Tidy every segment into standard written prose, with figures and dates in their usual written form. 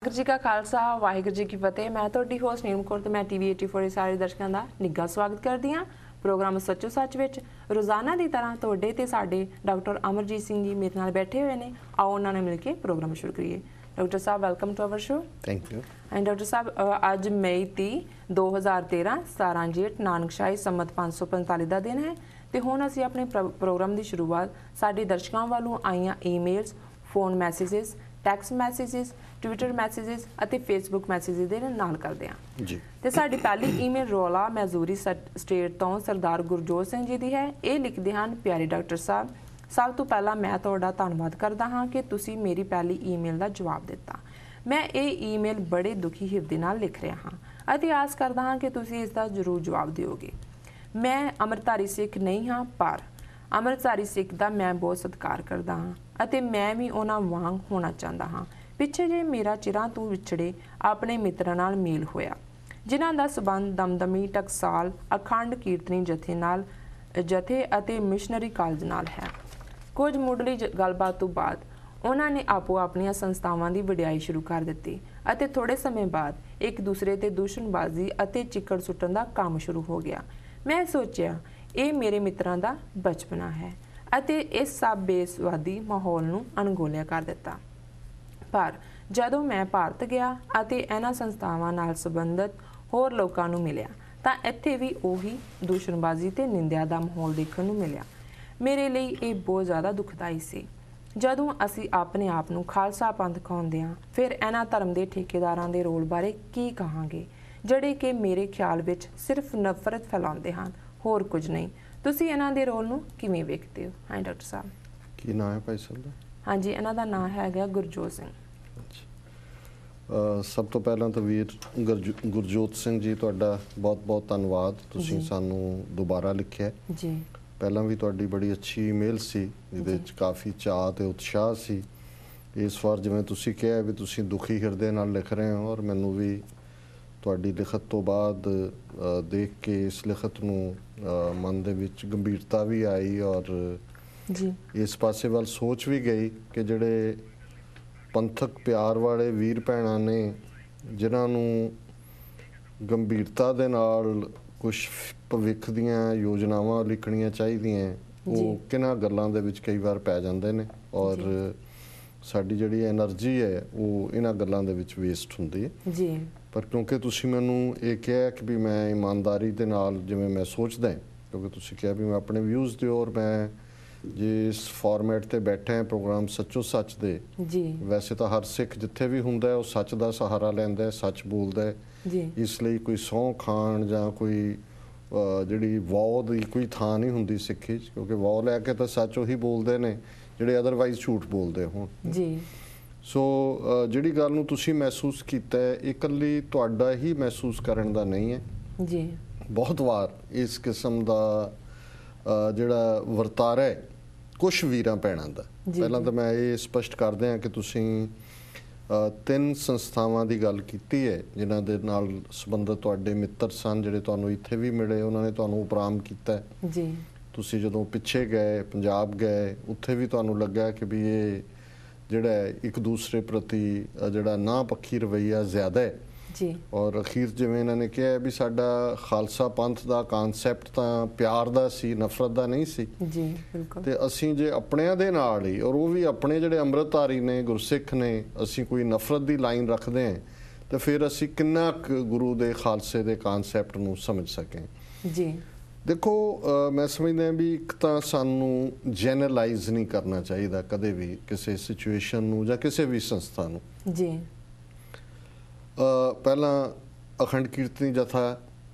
वाहिगुरू जी का खालसा वाहिगुरू जी की फतेह। मैं ਤੁਹਾਡੀ ਹੋਸਟ ਨੀਲਮ ਕੌਰ ਤੇ ਮੈਂ ਟੀਵੀ 84 ਦੇ ਸਾਰੇ ਦਰਸ਼ਕਾਂ ਦਾ ਨਿੱਘਾ ਸਵਾਗਤ ਕਰਦੀ ਹਾਂ ਪ੍ਰੋਗਰਾਮ ਸੱਚੋ ਸੱਚ ਵਿੱਚ। ਰੋਜ਼ਾਨਾ ਦੀ ਤਰ੍ਹਾਂ ਤੁਹਾਡੇ ਤੇ ਸਾਡੇ ਡਾਕਟਰ ਅਮਰਜੀਤ ਸਿੰਘ ਜੀ ਮੇਰੇ ਨਾਲ ਬੈਠੇ ਹੋਏ ਨੇ। ਆਓ ਉਹਨਾਂ ਨਾਲ ਮਿਲ ਕੇ ਪ੍ਰੋਗਰਾਮ ਸ਼ੁਰੂ ਕਰੀਏ। ਡਾਕਟਰ ਸਾਹਿਬ welcome to our show. Thank you. And doctor ਸਾਹਿਬ ਅੱਜ ਮਈ 30 2013 17 ਜੇਠ ਨਾਨਕਸ਼ਾਹੀ ਸੰਮਤ 545 ਦਾ ਦਿਨ ਹੈ ਤੇ ਹੁਣ ਅਸੀਂ ਆਪਣੇ ਪ੍ਰੋਗਰਾਮ ਦੀ ਸ਼ੁਰੂਆਤ ਸਾਡੇ ਦਰਸ਼ਕਾਂ ਵੱਲੋਂ ਆਈਆਂ emails, phone messages, text messages, Twitter messages ਅਤੇ ਫੇਸਬੁੱਕ ਮੈਸੇजेस ਦੇ ਨਾਲ ਕਰਦੇ ਹਾਂ ਜੀ। ਤੇ ਸਾਡੀ ਪਹਿਲੀ ਈਮੇਲ ਰੋਲਾ ਮੈਜ਼ੂਰੀ ਸਟੇਟ ਤੋਂ ਸਰਦਾਰ ਗੁਰਜੋਤ ਸਿੰਘ ਜੀ ਦੀ ਹੈ। ਇਹ ਲਿਖਦੇ ਹਨ, ਪਿਆਰੇ ਡਾਕਟਰ ਸਾਹਿਬ, ਸਭ ਤੋਂ ਪਹਿਲਾਂ ਮੈਂ ਤੁਹਾਡਾ ਧੰਨਵਾਦ ਕਰਦਾ ਹਾਂ ਕਿ ਤੁਸੀਂ ਮੇਰੀ ਪਹਿਲੀ ਈਮੇਲ ਦਾ ਜਵਾਬ ਦਿੱਤਾ। ਮੈਂ ਇਹ ਈਮੇਲ ਬੜੇ ਦੁਖੀ ਹਿਰਦੇ ਨਾਲ ਲਿਖ ਰਿਹਾ ਹਾਂ ਅਤੇ ਆਸ ਕਰਦਾ ਹਾਂ ਕਿ ਤੁਸੀਂ ਇਸ ਦਾ ਜ਼ਰੂਰ ਜਵਾਬ ਦਿਓਗੇ। ਮੈਂ ਅੰਮ੍ਰਿਤਧਾਰੀ ਸਿੱਖ ਨਹੀਂ ਹਾਂ, ਪਰ ਅੰਮ੍ਰਿਤਧਾਰੀ ਸਿੱਖ ਦਾ ਮੈਂ ਬਹੁਤ ਸਤਿਕਾਰ ਕਰਦਾ ਹਾਂ ਅਤੇ ਮੈਂ ਵੀ ਉਹਨਾਂ ਵਾਂਗ ਹੋਣਾ ਚਾਹੁੰਦਾ ਹਾਂ। ਪਿੱਛੇ ਜੇ ਮੇਰਾ ਚਿਰਾਂ ਤੋਂ ਵਿਛੜੇ ਆਪਣੇ ਮਿੱਤਰਾਂ ਨਾਲ ਮੇਲ ਹੋਇਆ ਜਿਨ੍ਹਾਂ ਦਾ ਸਬੰਧ ਦਮਦਮੀ ਟਕਸਾਲ ਅਖੰਡ ਕੀਰਤਨੀ ਜਥੇ ਅਤੇ ਮਿਸ਼ਨਰੀ ਕਾਲਜ ਨਾਲ ਹੈ। ਕੁਝ ਮੁੱਢਲੀ ਗੱਲਬਾਤ ਤੋਂ ਬਾਅਦ ਉਹਨਾਂ ਨੇ ਆਪੋ ਆਪਣੀਆਂ ਸੰਸਥਾਵਾਂ ਦੀ ਵਡਿਆਈ ਸ਼ੁਰੂ ਕਰ ਦਿੱਤੀ ਅਤੇ ਥੋੜੇ ਸਮੇਂ ਬਾਅਦ ਇੱਕ ਦੂਸਰੇ ਤੇ ਦੁਸ਼ਮਣਬਾਜ਼ੀ ਅਤੇ ਚਿੱਕੜ ਸੁੱਟਣ ਦਾ ਕੰਮ ਸ਼ੁਰੂ ਹੋ ਗਿਆ। ਮੈਂ ਸੋਚਿਆ ਇਹ ਮੇਰੇ ਮਿੱਤਰਾਂ ਦਾ ਬਚਪਨਾ ਹੈ ਅਤੇ ਇਸ ਸਭ ਬੇਸਵਾਦੀ ਮਾਹੌਲ ਨੂੰ ਅਣਗੌਲਿਆ ਕਰ ਦਿੱਤਾ। ਪਰ ਜਦੋਂ ਮੈਂ ਭਾਰਤ ਗਿਆ ਅਤੇ ਇਹਨਾਂ ਸੰਸਥਾਵਾਂ ਨਾਲ ਸੰਬੰਧਿਤ ਹੋਰ ਲੋਕਾਂ ਨੂੰ ਮਿਲਿਆ ਤਾਂ ਇੱਥੇ ਵੀ ਉਹੀ ਦੁਸ਼ਮਣਬਾਜ਼ੀ ਤੇ ਨਿੰਦਿਆ ਦਾ ਮਾਹੌਲ ਦੇਖਣ ਨੂੰ ਮਿਲਿਆ। ਮੇਰੇ ਲਈ ਇਹ ਬਹੁਤ ਜ਼ਿਆਦਾ ਦੁਖਦਾਈ ਸੀ। ਜਦੋਂ ਅਸੀਂ ਆਪਣੇ ਆਪ ਨੂੰ ਖਾਲਸਾ ਪੰਥ ਕਹਾਉਂਦੇ ਹਾਂ, ਫਿਰ ਇਹਨਾਂ ਧਰਮ ਦੇ ਠੇਕੇਦਾਰਾਂ ਦੇ ਰੋਲ ਬਾਰੇ ਕੀ ਕਹਾਂਗੇ, ਜਿਹੜੇ ਕਿ ਮੇਰੇ ਖਿਆਲ ਵਿੱਚ ਸਿਰਫ ਨਫ਼ਰਤ ਫੈਲਾਉਂਦੇ ਹਨ, ਹੋਰ ਕੁਝ ਨਹੀਂ। ਤੁਸੀਂ ਇਹਨਾਂ ਦੇ ਰੋਲ ਨੂੰ ਕਿਵੇਂ ਵੇਖਦੇ ਹੋ? ਹਾਂ ਡਾਕਟਰ ਸਾਹਿਬ। ਕੀ ਨਾਮ ਹੈ ਭਾਈ ਸਾਹਿਬ ਦਾ? ਹਾਂਜੀ, ਇਹਨਾਂ ਦਾ ਨਾਮ ਹੈਗਾ ਗੁਰਜੋਤ ਸਿੰਘ। ਸਭ ਤੋਂ ਪਹਿਲਾਂ ਤਾਂ ਵੀਰ ਗੁਰਜੋਤ ਸਿੰਘ ਜੀ, ਤੁਹਾਡਾ ਬਹੁਤ ਬਹੁਤ ਧੰਨਵਾਦ। ਤੁਸੀਂ ਸਾਨੂੰ ਦੁਬਾਰਾ ਲਿਖਿਆ ਜੀ। ਪਹਿਲਾਂ ਵੀ ਤੁਹਾਡੀ ਬੜੀ ਅੱਛੀ ਈਮੇਲ ਸੀ ਜਿਹਦੇ ਵਿੱਚ ਕਾਫੀ ਚਾਅ ਤੇ ਉਤਸ਼ਾਹ ਸੀ। ਇਸ ਵਾਰ ਜਿਵੇਂ ਤੁਸੀਂ ਕਿਹਾ ਵੀ ਤੁਸੀਂ ਦੁਖੀ ਹਿਰਦੇ ਨਾਲ ਲਿਖ ਰਹੇ ਹੋ, ਔਰ ਮੈਨੂੰ ਵੀ ਤੁਹਾਡੀ ਲਿਖਤ ਤੋਂ ਬਾਅਦ ਦੇਖ ਕੇ ਇਸ ਲਿਖਤ ਨੂੰ ਮਨ ਦੇ ਵਿੱਚ ਗੰਭੀਰਤਾ ਵੀ ਆਈ ਔਰ ਜੀ ਇਸ ਪਾਸੇ ਵੱਲ ਸੋਚ ਵੀ ਗਈ ਕਿ ਜਿਹੜੇ ਪੰਥਕ ਪਿਆਰ ਵਾਲੇ ਵੀਰ ਭੈਣਾਂ ਨੇ ਜਿਨ੍ਹਾਂ ਨੂੰ ਗੰਭੀਰਤਾ ਦੇ ਨਾਲ ਕੁਝ ਭਵਿੱਖ ਦੀਆਂ ਯੋਜਨਾਵਾਂ ਲਿਖਣੀਆਂ ਚਾਹੀਦੀਆਂ, ਉਹ ਕਿਹਨਾਂ ਗੱਲਾਂ ਦੇ ਵਿੱਚ ਕਈ ਵਾਰ ਪੈ ਜਾਂਦੇ ਨੇ ਔਰ ਸਾਡੀ ਜਿਹੜੀ ਐਨਰਜੀ ਹੈ ਉਹ ਇਹਨਾਂ ਗੱਲਾਂ ਦੇ ਵਿੱਚ ਵੇਸਟ ਹੁੰਦੀ ਹੈ ਜੀ। ਪਰ ਕਿਉਂਕਿ ਤੁਸੀਂ ਮੈਨੂੰ ਇਹ ਕਿਹਾ ਕਿ ਵੀ ਮੈਂ ਇਮਾਨਦਾਰੀ ਦੇ ਨਾਲ ਜਿਵੇਂ ਮੈਂ ਸੋਚਦਾ, ਕਿਉਂਕਿ ਤੁਸੀਂ ਕਿਹਾ ਵੀ ਮੈਂ ਆਪਣੇ ਵਿਊਜ਼ ਦਿਓ ਔਰ ਮੈਂ ਜਿਸ ਫਾਰਮੈਟ ਤੇ ਬੈਠਾ ਹੈ ਪ੍ਰੋਗਰਾਮ ਸੱਚੋ ਸੱਚ ਦੇ ਜੀ, ਵੈਸੇ ਤਾਂ ਹਰ ਸਿੱਖ ਜਿੱਥੇ ਵੀ ਹੁੰਦਾ ਉਹ ਸੱਚ ਦਾ ਸਹਾਰਾ ਲੈਂਦਾ ਹੈ, ਸੱਚ ਬੋਲਦਾ ਹੈ ਜੀ। ਇਸ ਲਈ ਕੋਈ ਸਹੁੰ ਖਾਣ ਜਾਂ ਕੋਈ ਜਿਹੜੀ ਵੌ ਦੀ ਕੋਈ ਥਾਂ ਨਹੀਂ ਹੁੰਦੀ ਸਿੱਖੀ 'ਚ, ਕਿਉਂਕਿ ਵੌ ਲੈ ਕੇ ਤਾਂ ਸੱਚ ਉਹੀ ਬੋਲਦੇ ਨੇ ਜਿਹੜੇ ਅਦਰਵਾਈਜ਼ ਝੂਠ ਬੋਲਦੇ ਹੋਣ ਜੀ। ਸੋ ਜਿਹੜੀ ਗੱਲ ਨੂੰ ਤੁਸੀਂ ਮਹਿਸੂਸ ਕੀਤਾ ਹੈ ਇਹ ਇਕੱਲੀ ਤੁਹਾਡਾ ਹੀ ਮਹਿਸੂਸ ਕਰਨ ਦਾ ਨਹੀਂ ਹੈ ਜੀ। ਬਹੁਤ ਵਾਰ ਇਸ ਕਿਸਮ ਦਾ ਜਿਹੜਾ ਵਰਤਾਰਾ ਹੈ ਕੁਛ ਵੀਰਾਂ ਭੈਣਾਂ ਦਾ। ਪਹਿਲਾਂ ਤਾਂ ਮੈਂ ਇਹ ਸਪਸ਼ਟ ਕਰਦੇ ਹਾਂ ਕਿ ਤੁਸੀਂ 3 ਸੰਸਥਾਵਾਂ ਦੀ ਗੱਲ ਕੀਤੀ ਹੈ ਜਿਨ੍ਹਾਂ ਦੇ ਨਾਲ ਸੰਬੰਧਿਤ ਤੁਹਾਡੇ ਮਿੱਤਰ ਸਨ, ਜਿਹੜੇ ਤੁਹਾਨੂੰ ਇੱਥੇ ਵੀ ਮਿਲੇ, ਉਹਨਾਂ ਨੇ ਤੁਹਾਨੂੰ ਉਪਰਾਮ ਕੀਤਾ ਜੀ। ਤੁਸੀਂ ਜਦੋਂ ਪਿੱਛੇ ਗਏ ਪੰਜਾਬ ਗਏ ਉੱਥੇ ਵੀ ਤੁਹਾਨੂੰ ਲੱਗਾ ਕਿ ਵੀ ਇਹ ਜਿਹੜਾ ਇੱਕ ਦੂਸਰੇ ਪ੍ਰਤੀ ਜਿਹੜਾ ਨਾ ਪੱਖੀ ਰਵੱਈਆ ਜ਼ਿਆਦਾ ਹੈ ਜੀ। ਔਰ ਅਖੀਰ ਜਿਵੇਂ ਇਹਨਾਂ ਨੇ ਕਿਹਾ ਵੀ ਸਾਡਾ ਖਾਲਸਾ ਪੰਥ ਦਾ ਕਨਸੈਪਟ ਤਾਂ ਪਿਆਰ ਦਾ ਸੀ, ਨਫ਼ਰਤ ਦਾ ਨਹੀਂ ਸੀ ਜੀ। ਬਿਲਕੁਲ। ਤੇ ਅਸੀਂ ਜੇ ਆਪਣਿਆਂ ਦੇ ਨਾਲ ਹੀ ਔਰ ਉਹ ਵੀ ਆਪਣੇ ਜਿਹੜੇ ਅੰਮ੍ਰਿਤਧਾਰੀ ਨੇ, ਗੁਰਸਿੱਖ ਨੇ, ਅਸੀਂ ਕੋਈ ਨਫ਼ਰਤ ਦੀ ਲਾਈਨ ਰੱਖਦੇ ਹਾਂ ਤੇ ਫਿਰ ਅਸੀਂ ਕਿੰਨਾ ਗੁਰੂ ਦੇ ਖਾਲਸੇ ਦੇ ਕਨਸੈਪਟ ਨੂੰ ਸਮਝ ਸਕੇ ਜੀ। ਦੇਖੋ ਮੈਂ ਸਮਝਦਾ ਵੀ ਇੱਕ ਤਾਂ ਸਾਨੂੰ ਜੈਨਰਲਾਈਜ਼ ਨਹੀਂ ਕਰਨਾ ਚਾਹੀਦਾ ਕਦੇ ਵੀ ਕਿਸੇ ਸਿਚੁਏਸ਼ਨ ਨੂੰ ਜਾਂ ਕਿਸੇ ਵੀ ਸੰਸਥਾ ਨੂੰ ਜੀ। ਪਹਿਲਾਂ ਅਖੰਡ ਕੀਰਤਨੀ ਜਥਾ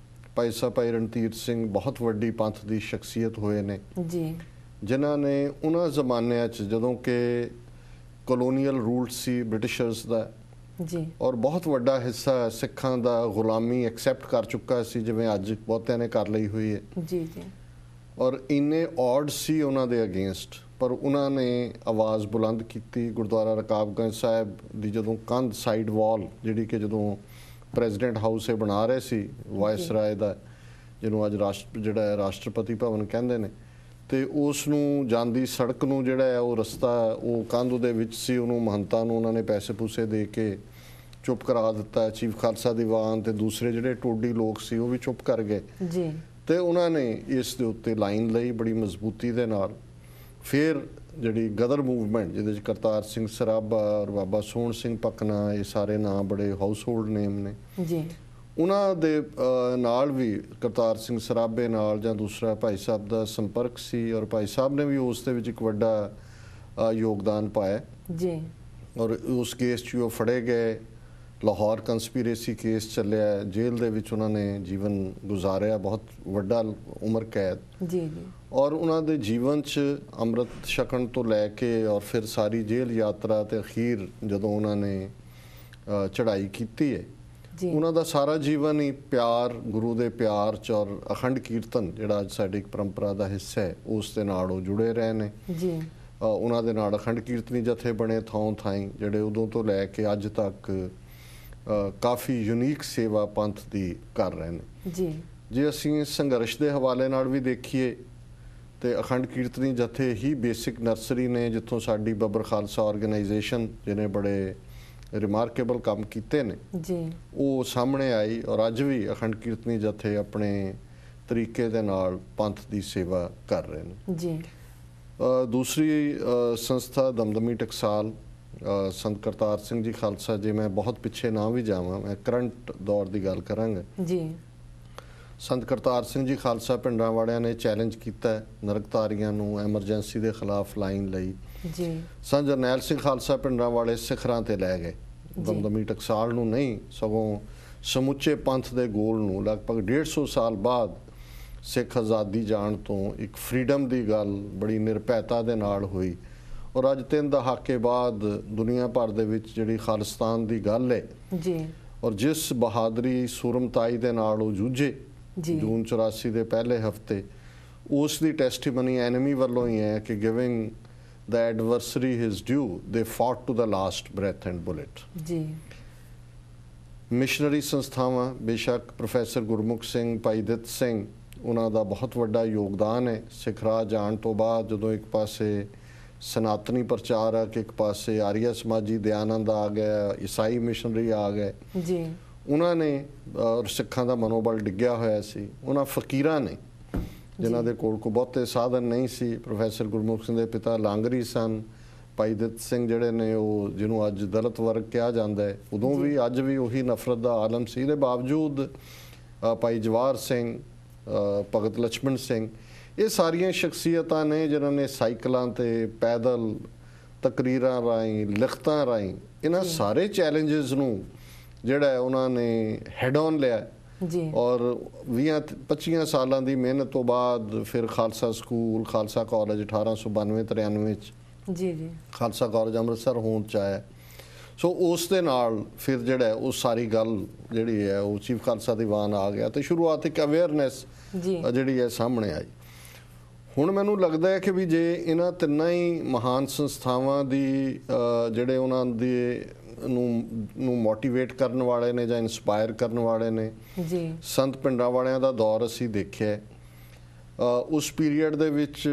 ਭਾਈ ਸਾਹਿਬ ਭਾਈ ਰਣਧੀਰ ਸਿੰਘ ਬਹੁਤ ਵੱਡੀ ਪੰਥ ਦੀ ਸ਼ਖਸੀਅਤ ਹੋਏ ਨੇ ਜੀ, ਜਿਨ੍ਹਾਂ ਨੇ ਉਹਨਾਂ ਜ਼ਮਾਨਿਆਂ 'ਚ ਜਦੋਂ ਕਿ ਕਲੋਨੀਅਲ ਰੂਲ ਸੀ ਬ੍ਰਿਟਿਸ਼ਰਸ ਦਾ ਜੀ ਔਰ ਬਹੁਤ ਵੱਡਾ ਹਿੱਸਾ ਸਿੱਖਾਂ ਦਾ ਗੁਲਾਮੀ ਐਕਸੈਪਟ ਕਰ ਚੁੱਕਾ ਸੀ, ਜਿਵੇਂ ਅੱਜ ਬਹੁਤਿਆਂ ਨੇ ਕਰ ਲਈ ਹੋਈ ਹੈ ਜੀ ਜੀ। ਔਰ ਇੰਨੇ ਔਡ ਸੀ ਉਹਨਾਂ ਦੇ ਅਗੇਂਸਟ, ਪਰ ਉਹਨਾਂ ਨੇ ਆਵਾਜ਼ ਬੁਲੰਦ ਕੀਤੀ। ਗੁਰਦੁਆਰਾ ਰਕਾਬਗੰਜ ਸਾਹਿਬ ਦੀ ਜਦੋਂ ਕੰਧ ਸਾਈਡ ਵਾਲ ਜਿਹੜੀ ਕਿ ਜਦੋਂ ਪ੍ਰੈਜ਼ੀਡੈਂਟ ਹਾਊਸ ਇਹ ਬਣਾ ਰਹੇ ਸੀ ਵਾਇਸਰਾਏ ਦਾ, ਜਿਹਨੂੰ ਅੱਜ ਜਿਹੜਾ ਰਾਸ਼ਟਰਪਤੀ ਭਵਨ ਕਹਿੰਦੇ ਨੇ, ਤੇ ਉਸ ਨੂੰ ਜਾਂਦੀ ਸੜਕ ਨੂੰ ਜਿਹੜਾ ਹੈ ਉਹ ਰਸਤਾ ਉਹ ਕੰਧ ਦੇ ਵਿੱਚ ਸੀ, ਉਹਨੂੰ ਮਹੰਤਾਂ ਨੂੰ ਉਹਨਾਂ ਨੇ ਪੈਸੇ ਪੂਸੇ ਦੇ ਕੇ ਚੁੱਪ ਕਰਾ ਦਿੱਤਾ। ਚੀਫ ਖਾਲਸਾ ਦੀਵਾਨ ਤੇ ਦੂਸਰੇ ਜਿਹੜੇ ਟੋਡੀ ਲੋਕ ਸੀ ਉਹ ਵੀ ਚੁੱਪ ਕਰ ਗਏ ਜੀ। ਤੇ ਉਹਨਾਂ ਨੇ ਇਸ ਦੇ ਉੱਤੇ ਲਾਈਨ ਲਈ ਬੜੀ ਮਜ਼ਬੂਤੀ ਦੇ ਨਾਲ। ਫਿਰ ਜਿਹੜੀ ਗਦਰ ਮੂਵਮੈਂਟ ਜਿਹਦੇ 'ਚ ਕਰਤਾਰ ਸਿੰਘ ਸਰਾਭਾ ਔਰ ਬਾਬਾ ਸੋਹਣ ਸਿੰਘ ਪਕਨਾ, ਇਹ ਸਾਰੇ ਨਾਂ ਬੜੇ ਹਾਊਸ ਹੋਲਡ ਨੇਮ ਨੇ ਜੀ। ਉਹਨਾਂ ਦੇ ਨਾਲ ਵੀ ਕਰਤਾਰ ਸਿੰਘ ਸਰਾਭੇ ਨਾਲ ਜਾਂ ਦੂਸਰਾ ਭਾਈ ਸਾਹਿਬ ਦਾ ਸੰਪਰਕ ਸੀ ਔਰ ਭਾਈ ਸਾਹਿਬ ਨੇ ਵੀ ਉਸ ਦੇ ਵਿੱਚ ਇੱਕ ਵੱਡਾ ਯੋਗਦਾਨ ਪਾਇਆ ਜੀ। ਔਰ ਉਸ ਕੇਸ 'ਚ ਉਹ ਫੜੇ ਗਏ। ਲਾਹੌਰ ਕੰਸਪੀਰੇਸੀ ਕੇਸ ਚੱਲਿਆ, ਜੇਲ੍ਹ ਦੇ ਵਿੱਚ ਉਹਨਾਂ ਨੇ ਜੀਵਨ ਗੁਜ਼ਾਰਿਆ, ਬਹੁਤ ਵੱਡਾ ਉਮਰ ਕੈਦ ਜੀ ਜੀ। ਔਰ ਉਹਨਾਂ ਦੇ ਜੀਵਨ 'ਚ ਅੰਮ੍ਰਿਤ ਛਕਣ ਤੋਂ ਲੈ ਕੇ ਔਰ ਫਿਰ ਸਾਰੀ ਜੇਲ੍ਹ ਯਾਤਰਾ ਤੇ ਅਖੀਰ ਜਦੋਂ ਉਹਨਾਂ ਨੇ ਚੜ੍ਹਾਈ ਕੀਤੀ ਹੈ, ਉਹਨਾਂ ਦਾ ਸਾਰਾ ਜੀਵਨ ਹੀ ਪਿਆਰ, ਗੁਰੂ ਦੇ ਪਿਆਰ 'ਚ ਔਰ ਅਖੰਡ ਕੀਰਤਨ ਜਿਹੜਾ ਅੱਜ ਸਾਡੀ ਇੱਕ ਪਰੰਪਰਾ ਦਾ ਹਿੱਸਾ ਹੈ ਉਸ ਦੇ ਨਾਲ ਉਹ ਜੁੜੇ ਰਹੇ ਨੇ ਜੀ। ਉਹਨਾਂ ਦੇ ਨਾਲ ਅਖੰਡ ਕੀਰਤਨੀ ਜਥੇ ਬਣੇ ਥਾਂ ਥਾਈਂ, ਜਿਹੜੇ ਉਦੋਂ ਤੋਂ ਲੈ ਕੇ ਅੱਜ ਤੱਕ ਕਾਫੀ ਯੂਨੀਕ ਸੇਵਾ ਪੰਥ ਦੀ ਕਰ ਰਹੇ ਨੇ ਜੀ। ਜੇ ਅਸੀਂ ਸੰਘਰਸ਼ ਦੇ ਹਵਾਲੇ ਨਾਲ ਵੀ ਦੇਖੀਏ ਤੇ ਅਖੰਡ ਕੀਰਤਨੀ ਜਥੇ ਹੀ ਬੇਸਿਕ ਨਰਸਰੀ ਨੇ ਜਿੱਥੋਂ ਸਾਡੀ ਬੱਬਰ ਖਾਲਸਾ ਆਰਗੇਨਾਈਜੇਸ਼ਨ ਜਿਹਨੇ ਬੜੇ ਰਿਮਾਰਕੇਬਲ ਕੰਮ ਕੀਤੇ ਨੇ ਜੀ, ਉਹ ਸਾਹਮਣੇ ਆਈ। ਔਰ ਅੱਜ ਵੀ ਅਖੰਡ ਕੀਰਤਨੀ ਜਥੇ ਆਪਣੇ ਤਰੀਕੇ ਦੇ ਨਾਲ ਪੰਥ ਦੀ ਸੇਵਾ ਕਰ ਰਹੇ ਨੇ ਜੀ। ਦੂਸਰੀ ਸੰਸਥਾ ਦਮਦਮੀ ਟਕਸਾਲ, ਸੰਤ ਕਰਤਾਰ ਸਿੰਘ ਜੀ ਖਾਲਸਾ ਜੀ। ਮੈਂ ਬਹੁਤ ਪਿੱਛੇ ਨਾ ਵੀ ਜਾਵਾਂ, ਮੈਂ ਕਰੰਟ ਦੌਰ ਦੀ ਗੱਲ ਕਰਾਂਗਾ ਜੀ। ਸੰਤ ਕਰਤਾਰ ਸਿੰਘ ਜੀ ਖਾਲਸਾ ਪਿੰਡਾਂ ਵਾਲਿਆਂ ਨੇ ਚੈਲੰਜ ਕੀਤਾ ਨਰਕਤਾਰੀਆਂ ਨੂੰ ਐਮਰਜੈਂਸੀ ਦੇ ਖਿਲਾਫ ਲਾਈਨ ਲਈ ਜੀ। ਸੰਤ ਜਰਨੈਲ ਸਿੰਘ ਖਾਲਸਾ ਪਿੰਡਾਂ ਵਾਲੇ ਸਿਖਰਾਂ ਤੇ ਲੈ ਗਏ, ਦਮਦਮੀ ਟਕਸਾਲ ਨੂੰ ਨਹੀਂ ਸਗੋਂ ਸਮੁੱਚੇ ਪੰਥ ਦੇ ਗੋਲ ਨੂੰ। ਲਗਭਗ 150 ਸਾਲ ਬਾਅਦ ਸਿੱਖ ਆਜ਼ਾਦੀ ਜਾਣ ਤੋਂ ਇੱਕ ਫਰੀडम ਦੀ ਗੱਲ ਬੜੀ ਨਿਰਭੈਤਾ ਦੇ ਨਾਲ ਹੋਈ। ਔਰ ਅੱਜ 3 ਦਹਾਕੇ ਬਾਅਦ ਦੁਨੀਆ ਭਰ ਦੇ ਵਿੱਚ ਜਿਹੜੀ ਖਾਲਿਸਤਾਨ ਦੀ ਗੱਲ ਹੈ ਜੀ, ਔਰ ਜਿਸ ਬਹਾਦਰੀ ਸੂਰਮਤਾਈ ਦੇ ਨਾਲ ਉਹ ਜੂਝੇ ਜੂਨ 84 ਦੇ ਪਹਿਲੇ ਹਫਤੇ, ਉਸ ਦੀ ਟੈਸਟੀਮਨੀ ਐਨਮੀ ਵੱਲੋਂ ਹੀ ਹੈ ਕਿ giving the ਐਡਵਰਸਰੀ his due the fight to the last breath and bullet ਜੀ। ਮਿਸ਼ਨਰੀ ਸੰਸਥਾਵਾਂ, ਬੇਸ਼ੱਕ ਪ੍ਰੋਫੈਸਰ ਗੁਰਮੁਖ ਸਿੰਘ, ਭਾਈ ਦਿੱਤ ਸਿੰਘ, ਉਹਨਾਂ ਦਾ ਬਹੁਤ ਵੱਡਾ ਯੋਗਦਾਨ ਹੈ ਸਿੱਖ ਰਾਜ ਜਾਣ ਤੋਂ ਬਾਅਦ। ਜਦੋਂ ਇੱਕ ਪਾਸੇ ਸਨਾਤਨੀ ਪ੍ਰਚਾਰਕ, ਇੱਕ ਪਾਸੇ ਆਰੀਆ ਸਮਾਜੀ ਦਿਆਨੰਦ ਆ ਗਿਆ, ਈਸਾਈ ਮਿਸ਼ਨਰੀ ਆ ਗਏ ਜੀ, ਉਹਨਾਂ ਨੇ ਔਰ ਸਿੱਖਾਂ ਦਾ ਮਨੋਬਲ ਡਿੱਗਿਆ ਹੋਇਆ ਸੀ। ਉਹਨਾਂ ਫਕੀਰਾਂ ਨੇ ਜਿਨ੍ਹਾਂ ਦੇ ਕੋਲ ਕੋਈ ਬਹੁਤੇ ਸਾਧਨ ਨਹੀਂ ਸੀ। ਪ੍ਰੋਫੈਸਰ ਗੁਰਮੁਖ ਸਿੰਘ ਦੇ ਪਿਤਾ ਲਾਂਗਰੀ ਸਨ। ਭਾਈ ਦਿੱਤ ਸਿੰਘ ਜਿਹੜੇ ਨੇ ਉਹ ਜਿਹਨੂੰ ਅੱਜ ਦਲਿਤ ਵਰਗ ਕਿਹਾ ਜਾਂਦਾ ਹੈ, ਉਦੋਂ ਵੀ ਅੱਜ ਵੀ ਉਹੀ ਨਫ਼ਰਤ ਦਾ ਆਲਮ ਸੀ। ਇਹਦੇ ਬਾਵਜੂਦ ਭਾਈ ਜਵਾਹਰ ਸਿੰਘ, ਭਗਤ ਲਛਮਣ ਸਿੰਘ, ਇਹ ਸਾਰੀਆਂ ਸ਼ਖਸੀਅਤਾਂ ਨੇ ਜਿਨ੍ਹਾਂ ਨੇ ਸਾਈਕਲਾਂ ਤੇ ਪੈਦਲ ਤਕਰੀਰਾਂ ਰਾਹੀਂ, ਲਿਖਤਾਂ ਰਾਹੀਂ ਇਹਨਾਂ ਸਾਰੇ ਚੈਲੰਜਸ ਨੂੰ ਜਿਹੜਾ ਉਹਨਾਂ ਨੇ ਹੈਡ ਔਨ ਲਿਆ ਜੀ। ਔਰ 20-25 ਸਾਲਾਂ ਦੀ ਮਿਹਨਤ ਤੋਂ ਬਾਅਦ ਫਿਰ ਖਾਲਸਾ ਸਕੂਲ, ਖਾਲਸਾ ਕਾਲਜ 1892-93 ਚ ਜੀ ਜੀ ਖਾਲਸਾ ਕਾਲਜ ਅੰਮ੍ਰਿਤਸਰ ਹੋਂਦ ਚ ਆਇਆ। ਸੋ ਉਸ ਦੇ ਨਾਲ ਫਿਰ ਜਿਹੜਾ ਉਹ ਸਾਰੀ ਗੱਲ ਜਿਹੜੀ ਹੈ ਉਹ ਚੀਫ ਖਾਲਸਾ ਦੀਵਾਨ ਆ ਗਿਆ ਤੇ ਸ਼ੁਰੂਆਤ ਇੱਕ ਅਵੇਅਰਨੈਸ ਜਿਹੜੀ ਹੈ ਸਾਹਮਣੇ ਆਈ। ਹੁਣ ਮੈਨੂੰ ਲੱਗਦਾ ਹੈ ਕਿ ਵੀ ਜੇ ਇਹਨਾਂ ਤਿੰਨਾਂ ਹੀ ਮਹਾਨ ਸੰਸਥਾਵਾਂ ਦੀ ਜਿਹੜੇ ਉਹਨਾਂ ਦੇ ਨੂੰ ਮੋਟੀਵੇਟ ਕਰਨ ਵਾਲੇ ਨੇ ਜਾਂ ਇਨਸਪਾਇਰ ਕਰਨ ਵਾਲੇ ਨੇ ਜੀ, ਸੰਤ ਪਿੰਡਾਂ ਵਾਲਿਆਂ ਦਾ ਦੌਰ ਅਸੀਂ ਦੇਖਿਆ। ਉਸ ਪੀਰੀਅਡ ਦੇ ਵਿੱਚ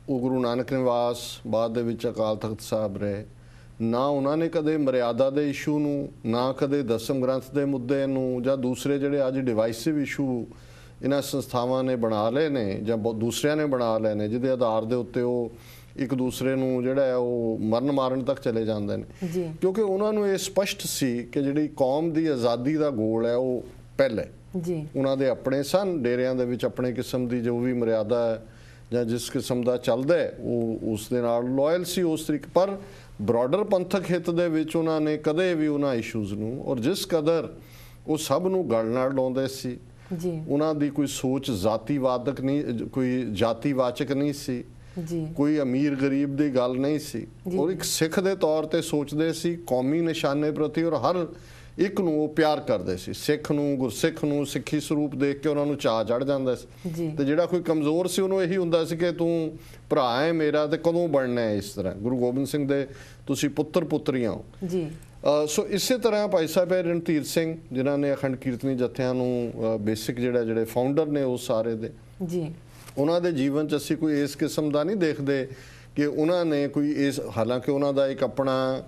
ਉਹ ਗੁਰੂ ਨਾਨਕ ਨਿਵਾਸ, ਬਾਅਦ ਦੇ ਵਿੱਚ ਅਕਾਲ ਤਖਤ ਸਾਹਿਬ ਰਹੇ। ਨਾ ਉਹਨਾਂ ਨੇ ਕਦੇ ਮਰਿਆਦਾ ਦੇ ਇਸ਼ੂ ਨੂੰ, ਨਾ ਕਦੇ ਦਸਮ ਗ੍ਰੰਥ ਦੇ ਮੁੱਦੇ ਨੂੰ ਜਾਂ ਦੂਸਰੇ ਜਿਹੜੇ ਅੱਜ ਡਿਵਾਈਸਿਵ ਇਸ਼ੂ ਇਹਨਾਂ ਸੰਸਥਾਵਾਂ ਨੇ ਬਣਾ ਲਏ ਨੇ ਜਾਂ ਦੂਸਰਿਆਂ ਨੇ ਬਣਾ ਲਏ ਨੇ, ਜਿਹਦੇ ਆਧਾਰ ਦੇ ਉੱਤੇ ਉਹ ਇੱਕ ਦੂਸਰੇ ਨੂੰ ਜਿਹੜਾ ਹੈ ਉਹ ਮਰਨ ਮਾਰਨ ਤੱਕ ਚਲੇ ਜਾਂਦੇ ਨੇ। ਕਿਉਂਕਿ ਉਹਨਾਂ ਨੂੰ ਇਹ ਸਪਸ਼ਟ ਸੀ ਕਿ ਜਿਹੜੀ ਕੌਮ ਦੀ ਆਜ਼ਾਦੀ ਦਾ ਗੋਲ ਹੈ ਉਹ ਪਹਿਲੇ ਜੀ। ਉਹਨਾਂ ਦੇ ਆਪਣੇ ਸਨ ਡੇਰਿਆਂ ਦੇ ਵਿੱਚ ਆਪਣੇ ਕਿਸਮ ਦੀ ਜੋ ਵੀ ਮਰਿਆਦਾ ਹੈ ਜਾਂ ਜਿਸ ਕਿਸਮ ਦਾ ਚੱਲਦਾ ਉਹ ਉਸ ਦੇ ਨਾਲ ਲਾਇਲ ਸੀ ਉਸ ਤਰੀਕੇ। ਪਰ ਬ੍ਰੌਡਰ ਪੰਥਕ ਹਿੱਤ ਦੇ ਵਿੱਚ ਉਹਨਾਂ ਨੇ ਕਦੇ ਵੀ ਉਹਨਾਂ ਇਸ਼ੂਜ਼ ਨੂੰ, ਔਰ ਜਿਸ ਕਦਰ ਉਹ ਸਭ ਨੂੰ ਗਲ ਨਾਲ ਲਾਉਂਦੇ ਸੀ ਜੀ, ਉਹਨਾਂ ਦੀ ਕੋਈ ਸੋਚ ਜਾਤੀਵਾਦਕ ਨਹੀਂ, ਕੋਈ ਜਾਤੀਵਾਚਕ ਨਹੀਂ ਸੀ ਜੀ, ਕੋਈ ਅਮੀਰ ਗਰੀਬ ਦੀ ਗੱਲ ਨਹੀਂ ਸੀ। ਔਰ ਇੱਕ ਸਿੱਖ ਦੇ ਤੌਰ ਤੇ ਸੋਚਦੇ ਸੀ ਕੌਮੀ ਨਿਸ਼ਾਨੇ ਪ੍ਰਤੀ, ਔਰ ਹਰ ਇੱਕ ਨੂੰ ਉਹ ਪਿਆਰ ਕਰਦੇ ਸੀ। ਸਿੱਖ ਨੂੰ, ਗੁਰਸਿੱਖ ਨੂੰ ਸਿੱਖੀ ਸਰੂਪ ਦੇਖ ਕੇ ਉਹਨਾਂ ਨੂੰ ਚਾਅ ਚੜ ਜਾਂਦਾ ਸੀ ਤੇ ਜਿਹੜਾ ਕੋਈ ਕਮਜ਼ੋਰ ਸੀ ਉਹਨੂੰ ਇਹੀ ਹੁੰਦਾ ਸੀ ਕਿ ਤੂੰ ਭਰਾ ਹੈ ਮੇਰਾ ਤੇ ਕਦੋਂ ਬਣਨਾ ਹੈ। ਇਸ ਤਰ੍ਹਾਂ ਗੁਰੂ ਗੋਬਿੰਦ ਸਿੰਘ ਦੇ ਤੁਸੀਂ ਪੁੱਤਰ ਪੁੱਤਰੀਆਂ ਹੋ ਜੀ। ਸੋ ਇਸੇ ਤਰ੍ਹਾਂ ਭਾਈ ਸਾਹਿਬ ਰਣਧੀਰ ਸਿੰਘ ਜਿਨ੍ਹਾਂ ਨੇ ਅਖੰਡ ਕੀਰਤਨੀ ਜਥਿਆਂ ਨੂੰ ਬੇਸਿਕ ਜਿਹੜੇ ਫਾਊਂਡਰ ਨੇ ਉਹ ਸਾਰੇ ਦੇ ਜੀ, ਉਹਨਾਂ ਦੇ ਜੀਵਨ 'ਚ ਅਸੀਂ ਕੋਈ ਇਸ ਕਿਸਮ ਦਾ ਨਹੀਂ ਦੇਖਦੇ ਕਿ ਉਹਨਾਂ ਨੇ ਕੋਈ ਇਸ, ਹਾਲਾਂਕਿ ਉਹਨਾਂ ਦਾ ਇੱਕ ਆਪਣਾ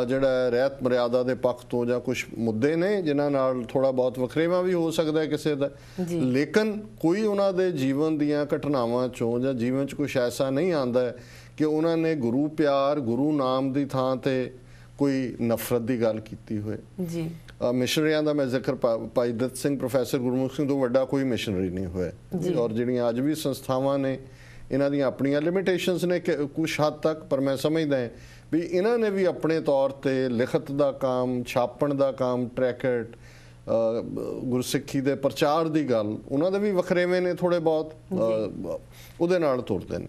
ਜਿਹੜਾ ਰਹਿਤ ਮਰਿਆਦਾ ਦੇ ਪੱਖ ਤੋਂ ਜਾਂ ਕੁਝ ਮੁੱਦੇ ਨੇ ਜਿਨ੍ਹਾਂ ਨਾਲ ਥੋੜਾ ਬਹੁਤ ਵਖਰੇਵਾਂ ਵੀ ਹੋ ਸਕਦਾ ਹੈ ਕਿਸੇ ਦਾ, ਲੇਕਿਨ ਕੋਈ ਉਹਨਾਂ ਦੇ ਜੀਵਨ ਦੀਆਂ ਘਟਨਾਵਾਂ ਚੋਂ ਜਾਂ ਜੀਵਨ 'ਚ ਕੁਝ ਐਸਾ ਨਹੀਂ ਆਉਂਦਾ ਕਿ ਉਹਨਾਂ ਨੇ ਗੁਰੂ ਪਿਆਰ ਗੁਰੂ ਨਾਮ ਦੀ ਥਾਂ ਤੇ ਕੋਈ ਨਫ਼ਰਤ ਦੀ ਗੱਲ ਕੀਤੀ ਹੋਏ। ਜੀ ਮਿਸ਼ਨਰੀਆਂ ਦਾ ਮੈਂ ਜ਼ਿਕਰ ਭਾਈ ਦੱਤ ਸਿੰਘ ਪ੍ਰੋਫੈਸਰ ਗੁਰਮੁਖ ਸਿੰਘ ਤੋਂ ਵੱਡਾ ਕੋਈ ਮਿਸ਼ਨਰੀ ਨਹੀਂ ਹੋਇਆ, ਔਰ ਜਿਹੜੀਆਂ ਅੱਜ ਵੀ ਸੰਸਥਾਵਾਂ ਨੇ ਇਹਨਾਂ ਦੀਆਂ ਆਪਣੀਆਂ ਲਿਮਿਟੇਸ਼ਨਸ ਨੇ ਕੁਝ ਹੱਦ ਤੱਕ, ਪਰ ਮੈਂ ਸਮਝਦਾ ਵੀ ਇਹਨਾਂ ਨੇ ਵੀ ਆਪਣੇ ਤੌਰ ਤੇ ਲਿਖਤ ਦਾ ਕੰਮ, ਛਾਪਣ ਦਾ ਕੰਮ, ਟਰੈਕਟ, ਗੁਰਸਿੱਖੀ ਦੇ ਪ੍ਰਚਾਰ ਦੀ ਗੱਲ, ਉਹਨਾਂ ਦੇ ਵੀ ਵਖਰੇਵੇਂ ਨੇ ਥੋੜੇ ਬਹੁਤ, ਉਹਦੇ ਨਾਲ ਤੁਰਦੇ ਨੇ।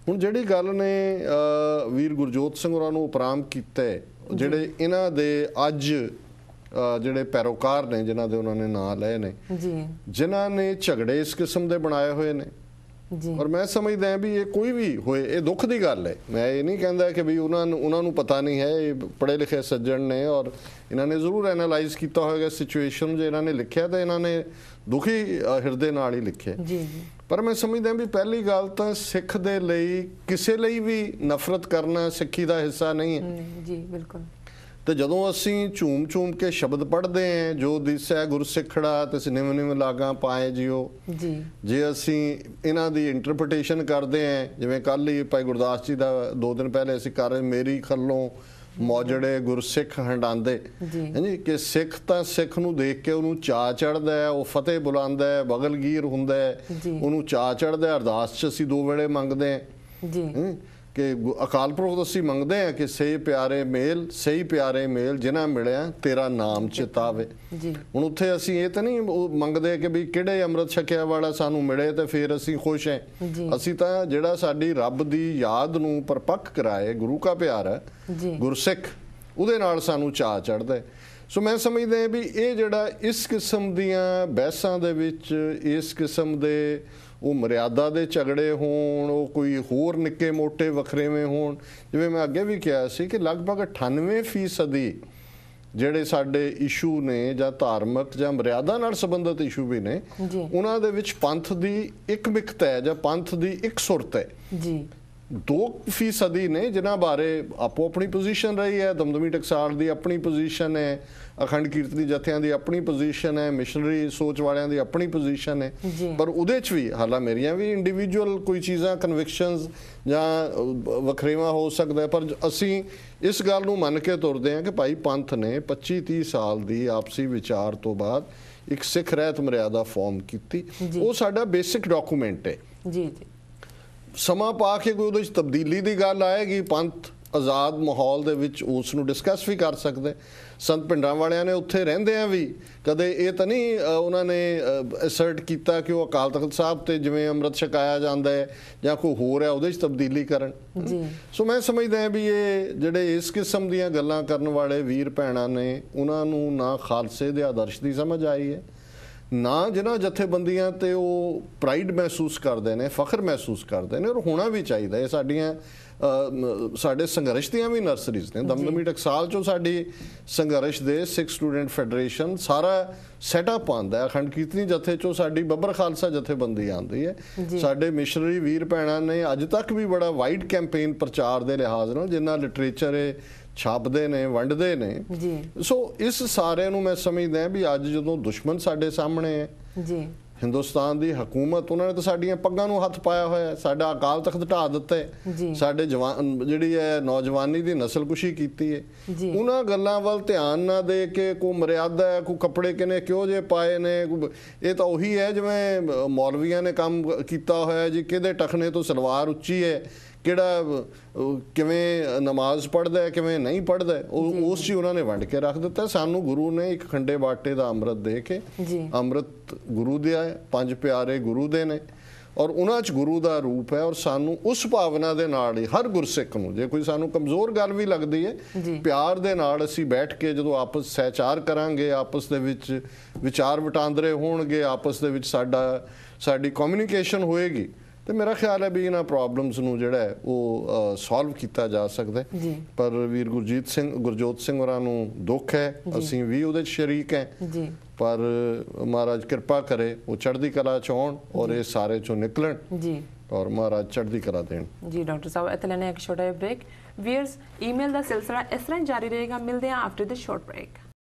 ਹੁਣ ਜਿਹੜੀ ਗੱਲ ਨੇ ਵੀਰ ਗੁਰਜੋਤ ਸਿੰਘ ਹੋਰਾਂ ਨੂੰ ਉਪਰਾਮ ਕੀਤਾ, ਜਿਹੜੇ ਇਹਨਾਂ ਦੇ ਅੱਜ ਜਿਹੜੇ ਪੈਰੋਕਾਰ ਨੇ ਜਿਨ੍ਹਾਂ ਦੇ ਉਹਨਾਂ ਨੇ ਨਾਂ ਲਏ ਨੇ, ਜਿਨ੍ਹਾਂ ਨੇ ਝਗੜੇ ਇਸ ਕਿਸਮ ਦੇ ਬਣਾਏ ਹੋਏ ਨੇ, ਔਰ ਮੈਂ ਸਮਝਦਾ ਵੀ ਇਹ ਕੋਈ ਵੀ ਹੋਏ ਇਹ ਦੁੱਖ ਦੀ ਗੱਲ ਹੈ। ਮੈਂ ਇਹ ਨਹੀਂ ਕਹਿੰਦਾ ਕਿ ਵੀ ਉਹਨਾਂ ਨੂੰ ਪਤਾ ਨਹੀਂ ਹੈ, ਇਹ ਪੜ੍ਹੇ ਲਿਖੇ ਸੱਜਣ ਨੇ ਔਰ ਇਹਨਾਂ ਨੇ ਜ਼ਰੂਰ ਐਨਾਲਾਈਜ਼ ਕੀਤਾ ਹੋਏਗਾ ਸਿਚੁਏਸ਼ਨ। ਜੇ ਇਹਨਾਂ ਨੇ ਲਿਖਿਆ ਤਾਂ ਇਹਨਾਂ ਨੇ ਦੁਖੀ ਹਿਰਦੇ ਨਾਲ ਹੀ ਲਿਖਿਆ। ਪਰ ਮੈਂ ਸਮਝਦਾ ਵੀ ਪਹਿਲੀ ਗੱਲ ਤਾਂ ਸਿੱਖ ਦੇ ਲਈ ਕਿਸੇ ਲਈ ਵੀ ਨਫ਼ਰਤ ਕਰਨਾ ਸਿੱਖੀ ਦਾ ਹਿੱਸਾ ਨਹੀਂ ਹੈ। ਜੀ ਬਿਲਕੁਲ। ਤੇ ਜਦੋਂ ਅਸੀਂ ਝੂਮ ਕੇ ਸ਼ਬਦ ਪੜ੍ਹਦੇ ਹਾਂ, ਜੋ ਦਿਸੈ ਗੁਰਸਿੱਖੜਾ ਤੇ ਨਿਮ ਨਿਮ ਲਾਗਾਂ ਪਾਏ ਜਿਓ, ਜੇ ਅਸੀਂ ਇਹਨਾਂ ਦੀ ਇੰਟਰਪ੍ਰੀਟੇਸ਼ਨ ਕਰਦੇ ਹਾਂ, ਜਿਵੇਂ ਕੱਲ ਹੀ ਭਾਈ ਗੁਰਦਾਸ ਜੀ ਦਾ 2 ਦਿਨ ਪਹਿਲੇ ਅਸੀਂ ਕਰ ਰਹੇ ਮੇਰੀ ਖੱਲੋਂ ਮੌਜੜੇ ਗੁਰਸਿੱਖ ਹੰਡਾਂਦੇ, ਹਾਂਜੀ, ਕਿ ਸਿੱਖ ਤਾਂ ਸਿੱਖ ਨੂੰ ਦੇਖ ਕੇ ਉਹਨੂੰ ਚਾਅ ਚੜ੍ਹਦਾ ਹੈ, ਉਹ ਫਤਿਹ ਬੁਲਾਉਂਦਾ ਹੈ, ਬਗਲਗੀਰ ਹੁੰਦਾ ਹੈ, ਉਹਨੂੰ ਚਾਅ ਚੜ੍ਹਦਾ। ਅਰਦਾਸ 'ਚ ਅਸੀਂ 2 ਵੇਲੇ ਮੰਗਦੇ ਹਾਂ ਕਿ ਅਕਾਲ ਪੁਰਖ ਅਸੀਂ ਮੰਗਦੇ ਹਾਂ ਕਿ ਸਹੀ ਪਿਆਰੇ ਮੇਲ ਜਿਨ੍ਹਾਂ ਮਿਲਿਆ ਤੇਰਾ ਨਾਮ ਚਿਤਾਵੇ। ਹੁਣ ਉੱਥੇ ਅਸੀਂ ਇਹ ਤਾਂ ਨਹੀਂ ਮੰਗਦੇ ਕਿ ਵੀ ਕਿਹੜੇ ਅੰਮ੍ਰਿਤ ਛਕਿਆ ਵਾਲਾ ਸਾਨੂੰ ਮਿਲੇ ਤੇ ਫਿਰ ਅਸੀਂ ਖੁਸ਼ ਹਾਂ। ਅਸੀਂ ਤਾਂ ਜਿਹੜਾ ਸਾਡੀ ਰੱਬ ਦੀ ਯਾਦ ਨੂੰ ਪਰਪੱਕ ਕਰਾਏ, ਗੁਰੂ ਕਾ ਪਿਆਰ ਹੈ, ਗੁਰਸਿੱਖ, ਉਹਦੇ ਨਾਲ ਸਾਨੂੰ ਚਾਅ ਚੜ੍ਹਦਾ। ਸੋ ਮੈਂ ਸਮਝਦਾ ਵੀ ਇਹ ਜਿਹੜਾ ਇਸ ਕਿਸਮ ਦੀਆਂ ਬਹਿਸਾਂ ਦੇ ਵਿੱਚ ਇਸ ਕਿਸਮ ਦੇ ਉਹ ਮਰਿਆਦਾ ਦੇ ਝਗੜੇ ਹੋਣ, ਉਹ ਕੋਈ ਹੋਰ ਨਿੱਕੇ ਮੋਟੇ ਵਖਰੇਵੇਂ ਹੋਣ, ਜਿਵੇਂ ਮੈਂ ਅੱਗੇ ਵੀ ਕਿਹਾ ਸੀ ਕਿ ਲਗਭਗ 98% ਜਿਹੜੇ ਸਾਡੇ ਇਸ਼ੂ ਨੇ ਜਾਂ ਧਾਰਮਿਕ ਜਾਂ ਮਰਿਆਦਾ ਨਾਲ ਸੰਬੰਧਿਤ ਇਸ਼ੂ ਵੀ ਨੇ, ਉਹਨਾਂ ਦੇ ਵਿੱਚ ਪੰਥ ਦੀ ਇੱਕ ਮਿਕਤ ਹੈ ਜਾਂ ਪੰਥ ਦੀ ਇੱਕ ਸੁਰਤ ਹੈ। 2% ਨੇ ਜਿਨ੍ਹਾਂ ਬਾਰੇ ਆਪੋ ਆਪਣੀ ਪੋਜੀਸ਼ਨ ਰਹੀ ਹੈ। ਦਮਦਮੀ ਟਕਸਾਲ ਦੀ ਆਪਣੀ ਪੋਜੀਸ਼ਨ ਹੈ, ਅਖੰਡ ਕੀਰਤਨੀ ਜਥਿਆਂ ਦੀ ਆਪਣੀ ਪੋਜੀਸ਼ਨ ਹੈ, ਮਿਸ਼ਨਰੀ ਸੋਚ ਵਾਲਿਆਂ ਦੀ ਆਪਣੀ ਪੋਜੀਸ਼ਨ ਹੈ। ਪਰ ਉਹਦੇ 'ਚ ਵੀ ਹਾਲਾਂ ਮੇਰੀਆਂ ਵੀ ਇੰਡੀਵਿਜੂਅਲ ਕੋਈ ਚੀਜ਼ਾਂ ਕਨਵਿਕਸ਼ਨਸ ਜਾਂ ਵਖਰੇਵਾਂ ਹੋ ਸਕਦਾ, ਪਰ ਅਸੀਂ ਇਸ ਗੱਲ ਨੂੰ ਮੰਨ ਕੇ ਤੁਰਦੇ ਹਾਂ ਕਿ ਭਾਈ ਪੰਥ ਨੇ 25-30 ਸਾਲ ਦੀ ਆਪਸੀ ਵਿਚਾਰ ਤੋਂ ਬਾਅਦ ਇੱਕ ਸਿੱਖ ਰਹਿਤ ਮਰਿਆਦਾ ਫਾਰਮ ਕੀਤੀ। ਉਹ ਸਾਡਾ ਬੇਸਿਕ ਡਾਕੂਮੈਂਟ ਹੈ। ਸਮਾਂ ਪਾ ਕੇ ਕੋਈ ਉਹਦੇ 'ਚ ਤਬਦੀਲੀ ਦੀ ਗੱਲ ਆਏਗੀ, ਪੰਥ ਆਜ਼ਾਦ ਮਾਹੌਲ ਦੇ ਵਿੱਚ ਉਸ ਨੂੰ ਡਿਸਕਸ ਵੀ ਕਰ ਸਕਦੇ। ਸੰਤ ਪਿੰਡਾਂ ਵਾਲਿਆਂ ਨੇ ਉੱਥੇ ਰਹਿੰਦਿਆਂ ਵੀ ਕਦੇ ਇਹ ਤਾਂ ਨਹੀਂ ਉਹਨਾਂ ਨੇ ਅਸਰਟ ਕੀਤਾ ਕਿ ਉਹ ਅਕਾਲ ਤਖਤ ਸਾਹਿਬ ਤੇ ਜਿਵੇਂ ਅੰਮ੍ਰਿਤ ਛਕਾਇਆ ਜਾਂਦਾ ਹੈ ਜਾਂ ਕੋਈ ਹੋਰ ਹੈ ਉਹਦੇ 'ਚ ਤਬਦੀਲੀ ਕਰਨ। ਸੋ ਮੈਂ ਸਮਝਦਾ ਵੀ ਇਹ ਜਿਹੜੇ ਇਸ ਕਿਸਮ ਦੀਆਂ ਗੱਲਾਂ ਕਰਨ ਵਾਲੇ ਵੀਰ ਭੈਣਾਂ ਨੇ, ਉਹਨਾਂ ਨੂੰ ਨਾ ਖਾਲਸੇ ਦੇ ਆਦਰਸ਼ ਦੀ ਸਮਝ ਆਈ ਹੈ, ਨਾ ਜਿਨ੍ਹਾਂ ਜਥੇਬੰਦੀਆਂ ਤੇ ਉਹ ਪ੍ਰਾਈਡ ਮਹਿਸੂਸ ਕਰਦੇ ਨੇ, ਫਖਰ ਮਹਿਸੂਸ ਕਰਦੇ ਨੇ, ਔਰ ਹੋਣਾ ਵੀ ਚਾਹੀਦਾ। ਇਹ ਸਾਡੇ ਸੰਘਰਸ਼ ਦੀਆਂ ਵੀ ਨਰਸਰੀਜ਼ ਨੇ। ਦਮਦਮੀ ਟਕਸਾਲ 'ਚੋਂ ਸਾਡੀ ਸੰਘਰਸ਼ ਦੇ ਸਿੱਖ ਸਟੂਡੈਂਟ ਫੈਡਰੇਸ਼ਨ ਸਾਰਾ ਸੈਟਅਪ ਆਉਂਦਾ। ਅਖੰਡ ਕੀਰਤਨੀ ਜਥੇ 'ਚੋਂ ਸਾਡੀ ਬੱਬਰ ਖਾਲਸਾ ਜਥੇਬੰਦੀ ਆਉਂਦੀ ਹੈ। ਸਾਡੇ ਮਿਸ਼ਨਰੀ ਵੀਰ ਭੈਣਾਂ ਨੇ ਅੱਜ ਤੱਕ ਵੀ ਬੜਾ ਵਾਈਡ ਕੈਂਪੇਨ ਪ੍ਰਚਾਰ ਦੇ ਲਿਹਾਜ਼ ਨਾਲ ਜਿੰਨਾ ਲਿਟਰੇਚਰ ਹੈ ਛਾਪਦੇ ਨੇ, ਵੰਡਦੇ ਨੇ। ਸੋ ਇਸ ਸਾਰਿਆਂ ਨੂੰ ਮੈਂ ਸਮਝਦਾ ਵੀ ਅੱਜ ਜਦੋਂ ਦੁਸ਼ਮਣ ਸਾਡੇ ਸਾਹਮਣੇ ਹੈ, ਹਿੰਦੁਸਤਾਨ ਦੀ ਹਕੂਮਤ, ਉਹਨਾਂ ਨੇ ਤਾਂ ਸਾਡੀਆਂ ਪੱਗਾਂ ਨੂੰ ਹੱਥ ਪਾਇਆ ਹੋਇਆ, ਸਾਡਾ ਅਕਾਲ ਤਖਤ ਢਾਹ ਦਿੱਤਾ ਹੈ, ਸਾਡੇ ਜਵਾਨ ਜਿਹੜੀ ਹੈ ਨੌਜਵਾਨੀ ਦੀ ਨਸਲਕੁਸ਼ੀ ਕੀਤੀ ਹੈ। ਉਹਨਾਂ ਗੱਲਾਂ ਵੱਲ ਧਿਆਨ ਨਾ ਦੇ ਕੇ ਕੋਈ ਮਰਿਆਦਾ ਹੈ, ਕੋਈ ਕੱਪੜੇ ਕਿਨੇ ਕਿਉਂ ਜੇ ਪਾਏ ਨੇ, ਇਹ ਤਾਂ ਉਹੀ ਹੈ ਜਿਵੇਂ ਮੌਲਵੀਆਂ ਨੇ ਕੰਮ ਕੀਤਾ ਹੋਇਆ ਜੀ, ਕਿਹਦੇ ਟਖਨੇ ਤੋਂ ਸਲਵਾਰ ਉੱਚੀ ਹੈ, ਕਿਹੜਾ ਕਿਵੇਂ ਨਮਾਜ਼ ਪੜ੍ਹਦਾ ਹੈ, ਕਿਵੇਂ ਨਹੀਂ ਪੜ੍ਹਦਾ, ਉਸ 'ਚ ਉਹਨਾਂ ਨੇ ਵੰਡ ਕੇ ਰੱਖ ਦਿੱਤਾ। ਸਾਨੂੰ ਗੁਰੂ ਨੇ ਇੱਕ ਖੰਡੇ ਬਾਟੇ ਦਾ ਅੰਮ੍ਰਿਤ ਦੇ ਕੇ, ਅੰਮ੍ਰਿਤ ਗੁਰੂ ਦੇ ਹੈ, 5 ਪਿਆਰੇ ਗੁਰੂ ਦੇ ਨੇ, ਔਰ ਉਹਨਾਂ 'ਚ ਗੁਰੂ ਦਾ ਰੂਪ ਹੈ। ਔਰ ਸਾਨੂੰ ਉਸ ਭਾਵਨਾ ਦੇ ਨਾਲ ਹੀ ਹਰ ਗੁਰਸਿੱਖ ਨੂੰ, ਜੇ ਕੋਈ ਸਾਨੂੰ ਕਮਜ਼ੋਰ ਗੱਲ ਵੀ ਲੱਗਦੀ ਹੈ, ਪਿਆਰ ਦੇ ਨਾਲ ਅਸੀਂ ਬੈਠ ਕੇ ਜਦੋਂ ਆਪਸ ਸਹਿਚਾਰ ਕਰਾਂਗੇ, ਆਪਸ ਦੇ ਵਿੱਚ ਵਿਚਾਰ ਵਟਾਂਦਰੇ ਹੋਣਗੇ, ਆਪਸ ਦੇ ਵਿੱਚ ਸਾਡੀ ਕਮਿਊਨੀਕੇਸ਼ਨ ਹੋਏਗੀ, ਤੇ ਮੇਰਾ ਖਿਆਲ ਹੈ ਵੀ ਇਹਨਾਂ ਪ੍ਰੋਬਲਮਸ ਨੂੰ ਜਿਹੜਾ ਹੈ ਉਹ ਸੋਲਵ ਕੀਤਾ ਜਾ ਸਕਦਾ। ਪਰ ਵੀਰ ਗੁਰਜੋਤ ਸਿੰਘ ਹੋਰਾਂ ਨੂੰ ਦੁੱਖ ਹੈ, ਅਸੀਂ ਵੀ ਉਹਦੇ 'ਚ ਸ਼ਰੀਕ ਹੈ, ਪਰ ਮਹਾਰਾਜ ਕਿਰਪਾ ਕਰੇ ਉਹ ਚੜ੍ਹਦੀ ਕਲਾ 'ਚ ਆਉਣ ਔਰ ਇਹ ਸਾਰੇ 'ਚੋਂ ਨਿਕਲਣ, ਔਰ ਮਹਾਰਾਜ ਚੜ੍ਹਦੀ ਕਲਾ ਦੇਣ। ਜੀ ਡਾਕਟਰ ਸਾਹਿਬ, ਇੱਥੇ ਲੈਣੇ ਇੱਕ ਛੋਟਾ ਜਿਹਾ ਬ੍ਰੇਕ। ਵੀਅਰਸ ਈਮੇਲ ਦਾ ਸਿਲਸਿਲਾ ਇਸ ਤਰ੍ਹਾਂ ਹੀ ਜਾਰੀ ਰਹੇਗਾ। ਮਿਲਦੇ ਹਾਂ ਆਫਟਰ ਦਿਸ ਸ਼ਾਰਟ ਬ੍ਰੇਕ।